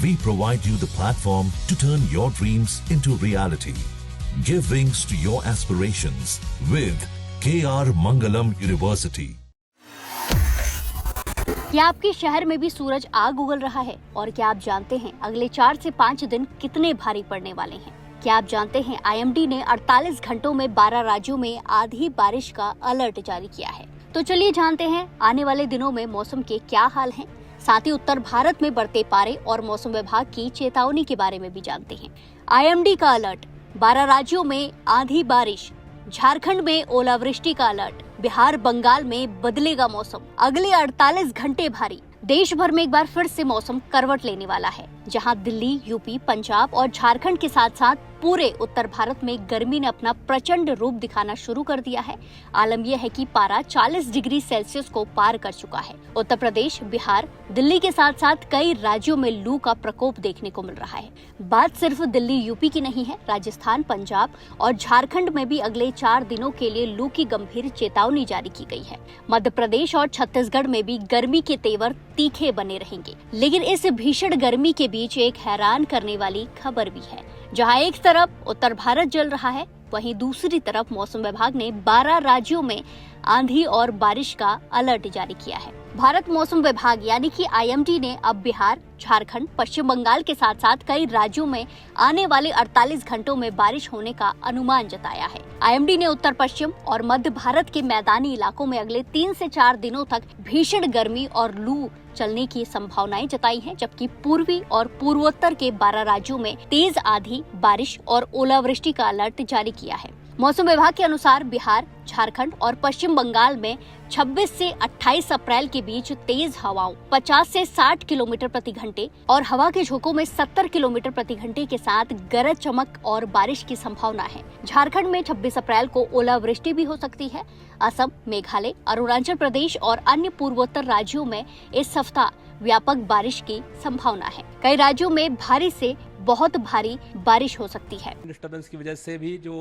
We provide you the platform to turn your dreams into reality. Give wings to your aspirations with KR Mangalam University. क्या आपके शहर में भी सूरज आग उगल रहा है? और क्या आप जानते हैं अगले 4 से 5 दिन कितने भारी पड़ने वाले हैं? क्या आप जानते हैं IMD ने 48 घंटों में 12 राज्यों में आधी बारिश का अलर्ट जारी किया है? तो चलिए जानते हैं आने वाले दिनों में मौसम के क्या हाल हैं। साथ ही उत्तर भारत में बढ़ते पारे और मौसम विभाग की चेतावनी के बारे में भी जानते हैं। IMD का अलर्ट, 12 राज्यों में आंधी बारिश, झारखंड में ओलावृष्टि का अलर्ट, बिहार बंगाल में बदलेगा मौसम, अगले 48 घंटे भारी। देश भर में एक बार फिर से मौसम करवट लेने वाला है, जहां दिल्ली, यूपी, पंजाब और झारखंड के साथ साथ पूरे उत्तर भारत में गर्मी ने अपना प्रचंड रूप दिखाना शुरू कर दिया है। आलम यह है कि पारा 40 डिग्री सेल्सियस को पार कर चुका है। उत्तर प्रदेश, बिहार, दिल्ली के साथ साथ कई राज्यों में लू का प्रकोप देखने को मिल रहा है। बात सिर्फ दिल्ली, यूपी की नहीं है, राजस्थान, पंजाब और झारखंड में भी अगले 4 दिनों के लिए लू की गंभीर चेतावनी जारी की गई है। मध्य प्रदेश और छत्तीसगढ़ में भी गर्मी के तेवर तीखे बने रहेंगे। लेकिन इस भीषण गर्मी के बीच एक हैरान करने वाली खबर भी है। जहां एक तरफ उत्तर भारत जल रहा है, वहीं दूसरी तरफ मौसम विभाग ने 12 राज्यों में आंधी और बारिश का अलर्ट जारी किया है। भारत मौसम विभाग यानी कि IMD ने अब बिहार, झारखंड, पश्चिम बंगाल के साथ साथ कई राज्यों में आने वाले 48 घंटों में बारिश होने का अनुमान जताया है। IMD ने उत्तर पश्चिम और मध्य भारत के मैदानी इलाकों में अगले 3 से 4 दिनों तक भीषण गर्मी और लू चलने की संभावनाएं जताई हैं, जबकि पूर्वी और पूर्वोत्तर के 12 राज्यों में तेज आंधी, बारिश और ओलावृष्टि का अलर्ट जारी किया है। मौसम विभाग के अनुसार बिहार, झारखंड और पश्चिम बंगाल में 26 से 28 अप्रैल के बीच तेज हवाओं 50 से 60 किलोमीटर प्रति घंटे और हवा के झोंकों में 70 किलोमीटर प्रति घंटे के साथ गरज चमक और बारिश की संभावना है। झारखंड में 26 अप्रैल को ओलावृष्टि भी हो सकती है। असम, मेघालय, अरुणाचल प्रदेश और अन्य पूर्वोत्तर राज्यों में इस सप्ताह व्यापक बारिश की संभावना है। कई राज्यों में भारी से बहुत भारी बारिश हो सकती है। डिस्टर्बेंस की वजह से भी जो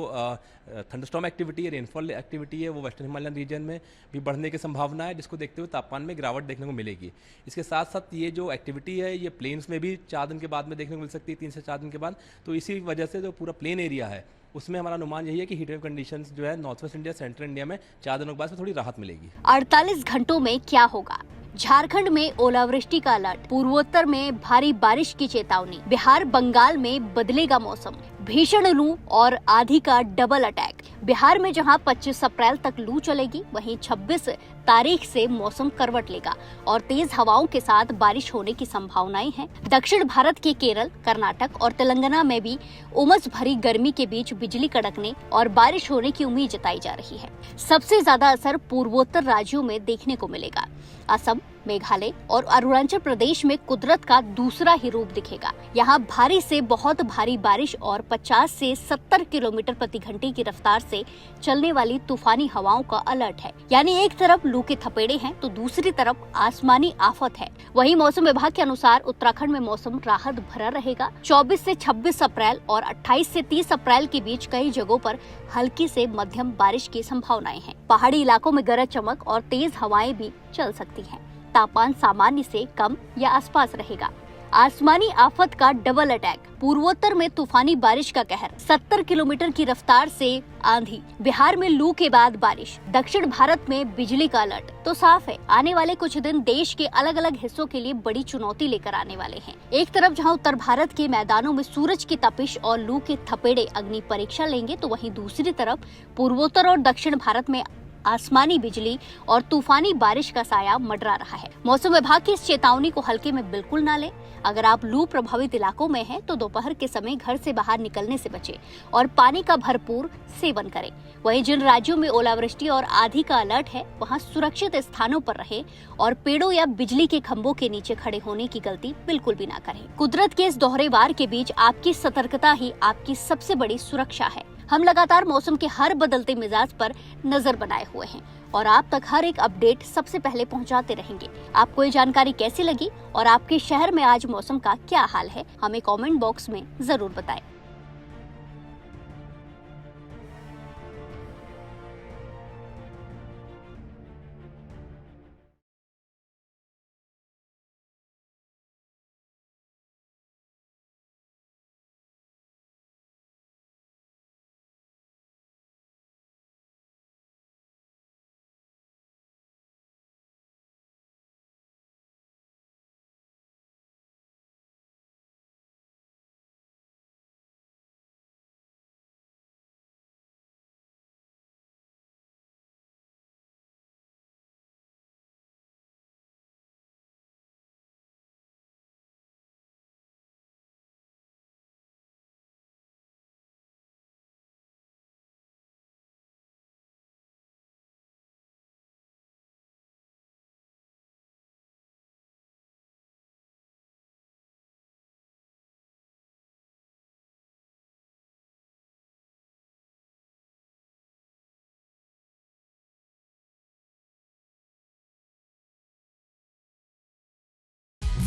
थंडरस्टॉर्म एक्टिविटी है, रेनफॉल एक्टिविटी है, वो वेस्टर्न हिमालयन रीजन में भी बढ़ने की संभावना है, जिसको देखते हुए तापमान में गिरावट देखने को मिलेगी। इसके साथ साथ ये जो एक्टिविटी है, ये प्लेन्स में भी 4 दिन के बाद में देखने को मिल सकती है, 3 से 4 दिन के बाद। तो इसी वजह से जो पूरा प्लेन एरिया है, उसमें हमारा अनुमान यही है कि हीट वेव कंडीशंस जो है north west India, central India में 4 दिनों के बाद थोड़ी राहत मिलेगी। 48 घंटों में क्या होगा? झारखंड में ओलावृष्टि का अलर्ट, पूर्वोत्तर में भारी बारिश की चेतावनी, बिहार बंगाल में बदलेगा मौसम, भीषण लू और आंधी का डबल अटैक। बिहार में जहां 25 अप्रैल तक लू चलेगी, वहीं 26 तारीख से मौसम करवट लेगा और तेज हवाओं के साथ बारिश होने की संभावनाएं हैं। दक्षिण भारत के केरल, कर्नाटक और तेलंगाना में भी उमस भरी गर्मी के बीच बिजली कड़कने और बारिश होने की उम्मीद जताई जा रही है। सबसे ज्यादा असर पूर्वोत्तर राज्यों में देखने को मिलेगा। असम, मेघालय और अरुणाचल प्रदेश में कुदरत का दूसरा ही रूप दिखेगा। यहाँ भारी से बहुत भारी बारिश और 50 से 70 किलोमीटर प्रति घंटे की रफ्तार से चलने वाली तूफानी हवाओं का अलर्ट है। यानी एक तरफ लू के थपेड़े हैं तो दूसरी तरफ आसमानी आफत है। वहीं मौसम विभाग के अनुसार उत्तराखंड में मौसम राहत भरा रहेगा। 24 से 26 अप्रैल और 28 से 30 अप्रैल के बीच कई जगहों पर हल्की से मध्यम बारिश की संभावनाएं हैं। पहाड़ी इलाकों में गरज चमक और तेज हवाएं भी चल सकती हैं। तापमान सामान्य से कम या आसपास रहेगा। आसमानी आफत का डबल अटैक, पूर्वोत्तर में तूफानी बारिश का कहर, 70 किलोमीटर की रफ्तार से आंधी, बिहार में लू के बाद बारिश, दक्षिण भारत में बिजली का अलर्ट। तो साफ है, आने वाले कुछ दिन देश के अलग अलग हिस्सों के लिए बड़ी चुनौती लेकर आने वाले हैं। एक तरफ जहां उत्तर भारत के मैदानों में सूरज की तपिश और लू के थपेड़े अग्नि परीक्षा लेंगे, तो वहीं दूसरी तरफ पूर्वोत्तर और दक्षिण भारत में आसमानी बिजली और तूफानी बारिश का साया मंडरा रहा है। मौसम विभाग की इस चेतावनी को हल्के में बिल्कुल ना लें। अगर आप लू प्रभावित इलाकों में हैं, तो दोपहर के समय घर से बाहर निकलने से बचें और पानी का भरपूर सेवन करें। वहीं जिन राज्यों में ओलावृष्टि और आंधी का अलर्ट है, वहां सुरक्षित स्थानों पर रहें और पेड़ों या बिजली के खंभों के नीचे खड़े होने की गलती बिल्कुल भी ना करें। कुदरत के इस दोहरे वार के बीच आपकी सतर्कता ही आपकी सबसे बड़ी सुरक्षा है। हम लगातार मौसम के हर बदलते मिजाज पर नजर बनाए हुए हैं और आप तक हर एक अपडेट सबसे पहले पहुंचाते रहेंगे। आपको ये जानकारी कैसी लगी और आपके शहर में आज मौसम का क्या हाल है, हमें कमेंट बॉक्स में जरूर बताएं।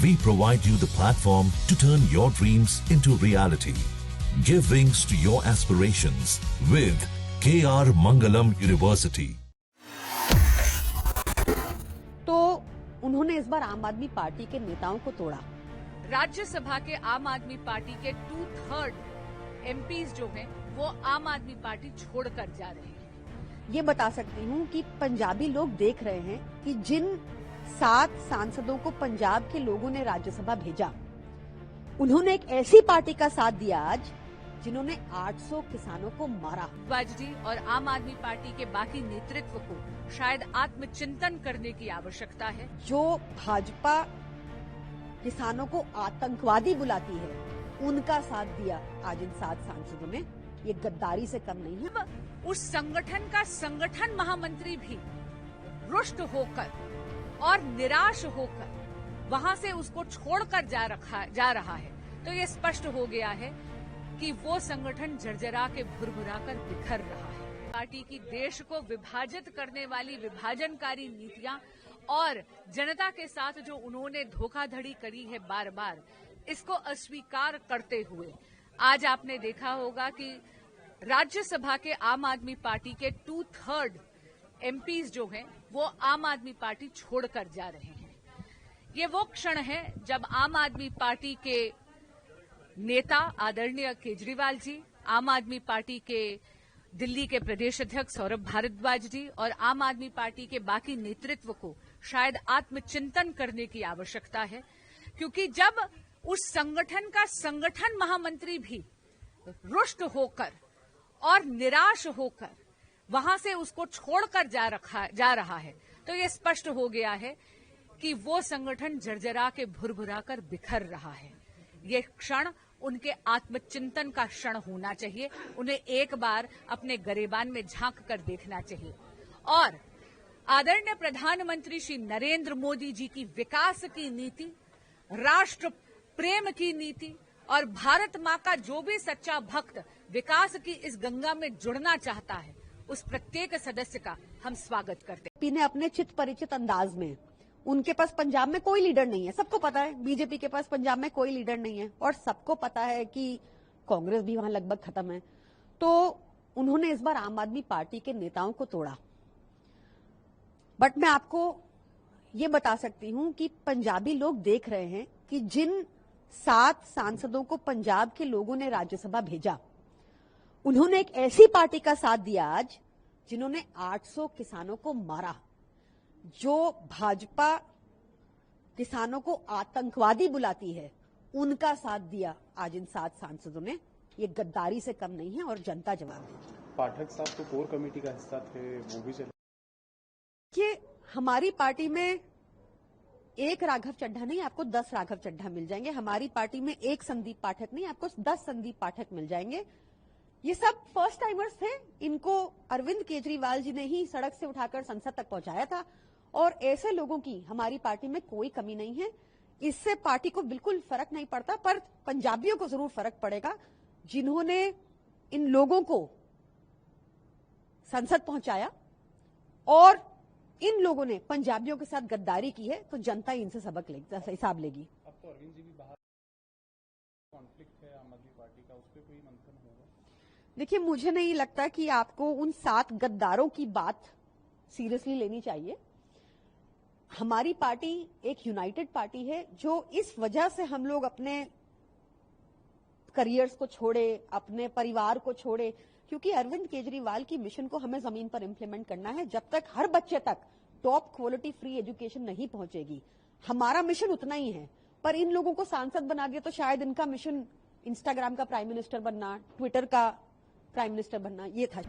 We provide you the platform to turn your dreams into reality. Give wings to your aspirations with KR Mangalam University. तो उन्होंने इस बार आम आदमी पार्टी के नेताओं को तोड़ा। राज्यसभा के आम आदमी पार्टी के 2/3 एमपीज जो हैं वो आम आदमी पार्टी छोड़कर जा रहे हैं। ये बता सकती हूँ कि पंजाबी लोग देख रहे हैं कि जिन 7 सांसदों को पंजाब के लोगों ने राज्यसभा भेजा, उन्होंने एक ऐसी पार्टी का साथ दिया आज जिन्होंने 800 किसानों को मारा। वाजपेयी और आम आदमी पार्टी के बाकी नेतृत्व को शायद आत्मचिंतन करने की आवश्यकता है। जो भाजपा किसानों को आतंकवादी बुलाती है, उनका साथ दिया आज इन 7 सांसदों ने। ये गद्दारी से कम नहीं है। उस संगठन का संगठन महामंत्री भी रुष्ट होकर और निराश होकर वहां से उसको छोड़कर जा रहा है। तो ये स्पष्ट हो गया है कि वो संगठन जर्जरा के भुरभुरा कर बिखर रहा है। पार्टी की देश को विभाजित करने वाली विभाजनकारी नीतियां और जनता के साथ जो उन्होंने धोखाधड़ी करी है बार बार, इसको अस्वीकार करते हुए आज आपने देखा होगा कि राज्यसभा के आम आदमी पार्टी के 2/3 एमपीज जो हैं वो आम आदमी पार्टी छोड़कर जा रहे हैं। ये वो क्षण है जब आम आदमी पार्टी के नेता आदरणीय केजरीवाल जी, आम आदमी पार्टी के दिल्ली के प्रदेश अध्यक्ष सौरभ भारद्वाज जी और आम आदमी पार्टी के बाकी नेतृत्व को शायद आत्मचिंतन करने की आवश्यकता है, क्योंकि जब उस संगठन का संगठन महामंत्री भी रुष्ट होकर और निराश होकर वहां से उसको छोड़कर जा रहा है, तो ये स्पष्ट हो गया है कि वो संगठन जर्जरा के भुरभुरा कर बिखर रहा है। ये क्षण उनके आत्मचिंतन का क्षण होना चाहिए। उन्हें एक बार अपने गरेबान में झांक कर देखना चाहिए और आदरणीय प्रधानमंत्री श्री नरेंद्र मोदी जी की विकास की नीति, राष्ट्र प्रेम की नीति और भारत माँ का जो भी सच्चा भक्त विकास की इस गंगा में जुड़ना चाहता है, उस प्रत्येक सदस्य का हम स्वागत करते हैं। ने अपने चित परिचित अंदाज में, उनके पास पंजाब में कोई लीडर नहीं है, सबको पता है। बीजेपी के पास पंजाब में कोई लीडर नहीं है और सबको पता है कि कांग्रेस भी वहां लगभग खत्म है। तो उन्होंने इस बार आम आदमी पार्टी के नेताओं को तोड़ा। बट मैं आपको ये बता सकती हूं कि पंजाबी लोग देख रहे हैं कि जिन 7 सांसदों को पंजाब के लोगों ने राज्यसभा भेजा, उन्होंने एक ऐसी पार्टी का साथ दिया आज जिन्होंने 800 किसानों को मारा। जो भाजपा किसानों को आतंकवादी बुलाती है, उनका साथ दिया आज इन 7 सांसदों ने। ये गद्दारी से कम नहीं है और जनता जवाब देगी। पाठक साहब तो कोर कमेटी का हिस्सा थे, वो भी चले। ये हमारी पार्टी में एक राघव चड्ढा नहीं, आपको 10 राघव चड्ढा मिल जाएंगे। हमारी पार्टी में एक संदीप पाठक नहीं, आपको 10 संदीप पाठक मिल जाएंगे। ये सब फर्स्ट टाइमर्स थे। इनको अरविंद केजरीवाल जी ने ही सड़क से उठाकर संसद तक पहुंचाया था और ऐसे लोगों की हमारी पार्टी में कोई कमी नहीं है। इससे पार्टी को बिल्कुल फर्क नहीं पड़ता, पर पंजाबियों को जरूर फर्क पड़ेगा जिन्होंने इन लोगों को संसद पहुंचाया और इन लोगों ने पंजाबियों के साथ गद्दारी की है, तो जनता इनसे सबक लेगी, हिसाब लेगी। अब तो अरविंद जी भी बाहर, कॉन्फ्लिक्ट है आम आदमी पार्टी का, उस पर कोई मंथन होगा? देखिए, मुझे नहीं लगता कि आपको उन 7 गद्दारों की बात सीरियसली लेनी चाहिए। हमारी पार्टी एक यूनाइटेड पार्टी है, जो इस वजह से हम लोग अपने करियर्स को छोड़े, अपने परिवार को छोड़े, क्योंकि अरविंद केजरीवाल की मिशन को हमें जमीन पर इंप्लीमेंट करना है। जब तक हर बच्चे तक टॉप क्वालिटी फ्री एजुकेशन नहीं पहुंचेगी, हमारा मिशन उतना ही है। पर इन लोगों को सांसद बना दिया तो शायद इनका मिशन इंस्टाग्राम का प्राइम मिनिस्टर बनना, ट्विटर का प्राइम मिनिस्टर बनना, ये था।